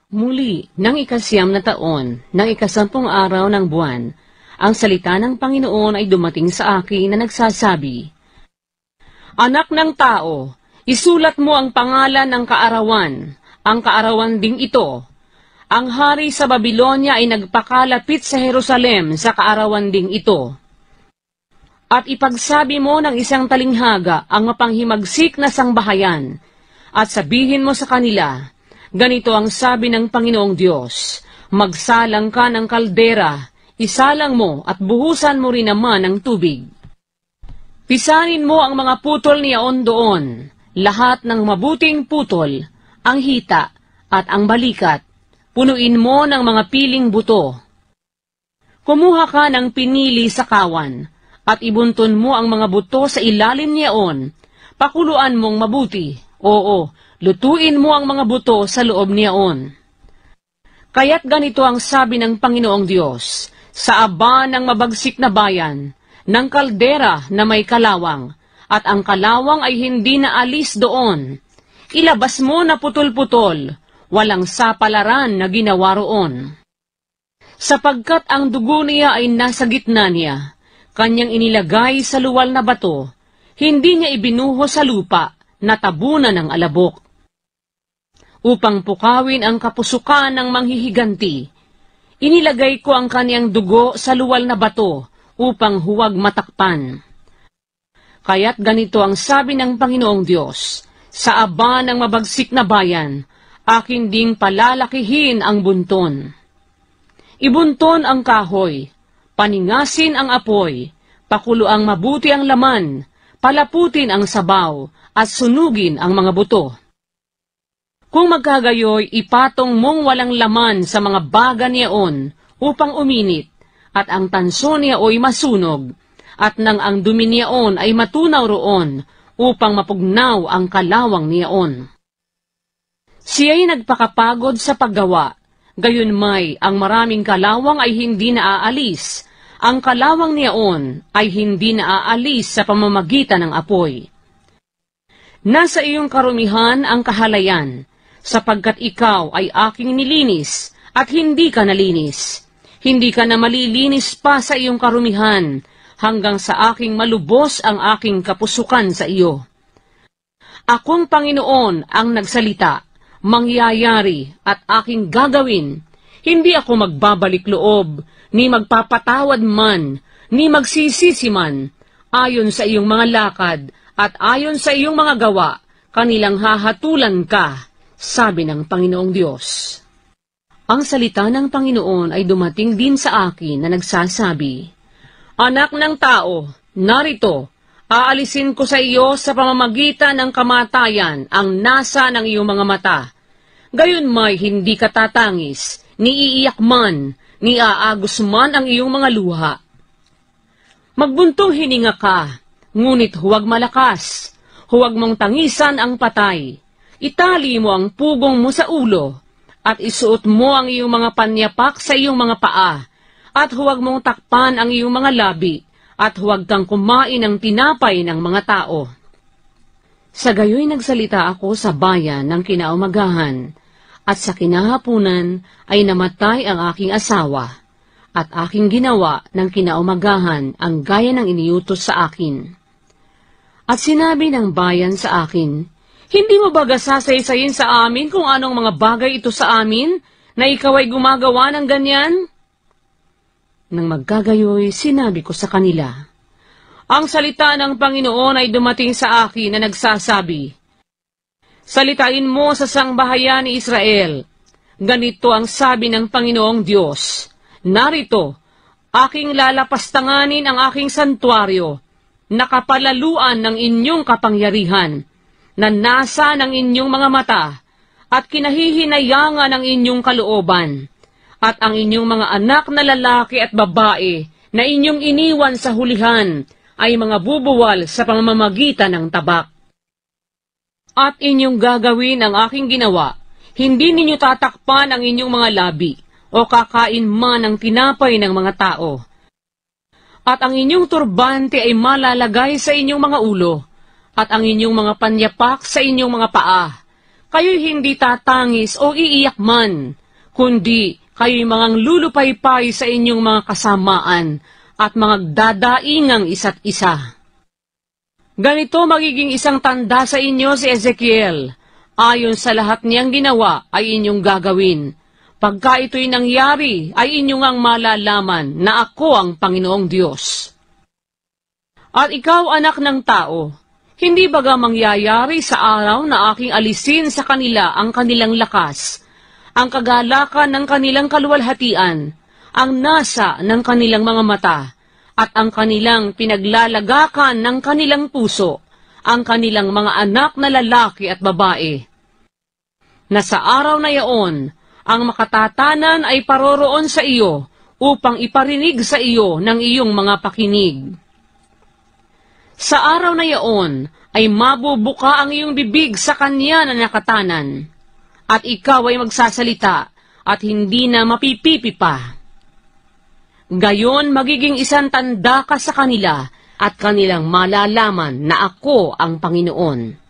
Muli, ng ikasyam na taon, ng ikasampung araw ng buwan, ang salita ng Panginoon ay dumating sa akin na nagsasabi, Anak ng tao, isulat mo ang pangalan ng kaarawan, ang kaarawan ding ito. Ang hari sa Babilonya ay nagpakalapit sa Jerusalem sa kaarawan ding ito. At ipagsabi mo ng isang talinghaga ang mapanghimagsik na sangbahayan, at sabihin mo sa kanila, Ganito ang sabi ng Panginoong Diyos, magsalang ka ng kaldera, isalang mo at buhusan mo rin naman ng tubig. Pisanin mo ang mga putol niyaon doon, lahat ng mabuting putol, ang hita at ang balikat, punuin mo ng mga piling buto. Kumuha ka ng pinili sa kawan, at ibuntun mo ang mga buto sa ilalim niyaon, pakuluan mong mabuti, oo, lutuin mo ang mga buto sa loob niyaon. Kaya't ganito ang sabi ng Panginoong Diyos, sa aba ng mabagsik na bayan, ng kaldera na may kalawang, at ang kalawang ay hindi na alis doon. Ilabas mo na putol-putol, walang sapalaran na ginawa roon. Sapagkat ang dugo niya ay nasa gitna niya, kanyang inilagay sa luwal na bato, hindi niya ibinuho sa lupa, natabunan ng alabok. Upang pukawin ang kapusukan ng manghihiganti, inilagay ko ang kaniyang dugo sa luwal na bato, upang huwag matakpan. Kaya't ganito ang sabi ng Panginoong Diyos, sa aba ng mabagsik na bayan, akin ding palalakihin ang bunton. Ibunton ang kahoy, paningasin ang apoy, pakuluang mabuti ang laman, palaputin ang sabaw, at sunugin ang mga buto. Kung magkagayoy, ipatong mong walang laman sa mga baga niyaon upang uminit, at ang tanso niya oy masunog, at nang ang dumi niyaon ay matunaw roon, upang mapugnaw ang kalawang niyaon. Siya'y nagpakapagod sa paggawa, gayon may ang maraming kalawang ay hindi naaalis, ang kalawang niyaon ay hindi naaalis sa pamamagitan ng apoy. Nasa iyong karumihan ang kahalayan, sapagkat ikaw ay aking nilinis, at hindi ka nalinis. Hindi ka na malilinis pa sa iyong karumihan, hanggang sa aking malubos ang aking kapusukan sa iyo. Akong Panginoon ang nagsalita, mangyayari at aking gagawin. Hindi ako magbabalik loob, ni magpapatawad man, ni magsisisi man, ayon sa iyong mga lakad, at ayon sa iyong mga gawa, kanilang hahatulan ka, sabi ng Panginoong Diyos. Ang salita ng Panginoon ay dumating din sa akin na nagsasabi, Anak ng tao, narito, aalisin ko sa iyo sa pamamagitan ng kamatayan ang nasa ng iyong mga mata. Gayon may hindi ka tatangis, ni iiyak man, ni aagos man ang iyong mga luha. Magbuntong hininga ka, ngunit huwag malakas, huwag mong tangisan ang patay. Itali mo ang pugong mo sa ulo, at isuot mo ang iyong mga panyapak sa iyong mga paa, at huwag mong takpan ang iyong mga labi, at huwag kang kumain ng tinapay ng mga tao. Sa gayoy nagsalita ako sa bayan ng kinaumagahan, at sa kinahapunan ay namatay ang aking asawa, at aking ginawa ng kinaumagahan ang gaya ng iniutos sa akin. At sinabi ng bayan sa akin, Hindi mo ba gasasaysayin sa amin kung anong mga bagay ito sa amin, na ikaw ay gumagawa ng ganyan? Nang magkagayoy, sinabi ko sa kanila, Ang salita ng Panginoon ay dumating sa akin na nagsasabi, Salitain mo sa sangbahayan ni Israel. Ganito ang sabi ng Panginoong Diyos, Narito, aking lalapastanganin ang aking santuaryo, nakapalaluan ng inyong kapangyarihan, na nasa ng inyong mga mata, at kinahihinayangan ng inyong kalooban, at ang inyong mga anak na lalaki at babae, na inyong iniwan sa hulihan, ay mga bubuwal sa pamamagitan ng tabak. At inyong gagawin ang aking ginawa, hindi ninyo tatakpan ang inyong mga labi, o kakain man ng tinapay ng mga tao. At ang inyong turbante ay malalagay sa inyong mga ulo, at ang inyong mga panyapak sa inyong mga paa. Kayo'y hindi tatangis o iiyak man, kundi kayo'y mga lulupaypay sa inyong mga kasamaan at mga dadaingang isa't isa. Ganito magiging isang tanda sa inyo si Ezekiel. Ayon sa lahat niyang ginawa ay inyong gagawin. Pagka ito'y nangyari, ay inyong ang malalaman na ako ang Panginoong Diyos. At ikaw, anak ng tao, hindi baga mangyayari sa araw na aking alisin sa kanila ang kanilang lakas, ang kagalakan ng kanilang kaluwalhatian, ang nasa ng kanilang mga mata, at ang kanilang pinaglalagakan ng kanilang puso, ang kanilang mga anak na lalaki at babae. Na sa araw na yaon, ang makatatanan ay paroroon sa iyo upang iparinig sa iyo ng iyong mga pakinig. Sa araw na yaon ay mabubuka ang iyong bibig sa kanya na nakatanan, at ikaw ay magsasalita at hindi na mapipipi pa. Gayon magiging isang tanda ka sa kanila at kanilang malalaman na ako ang Panginoon.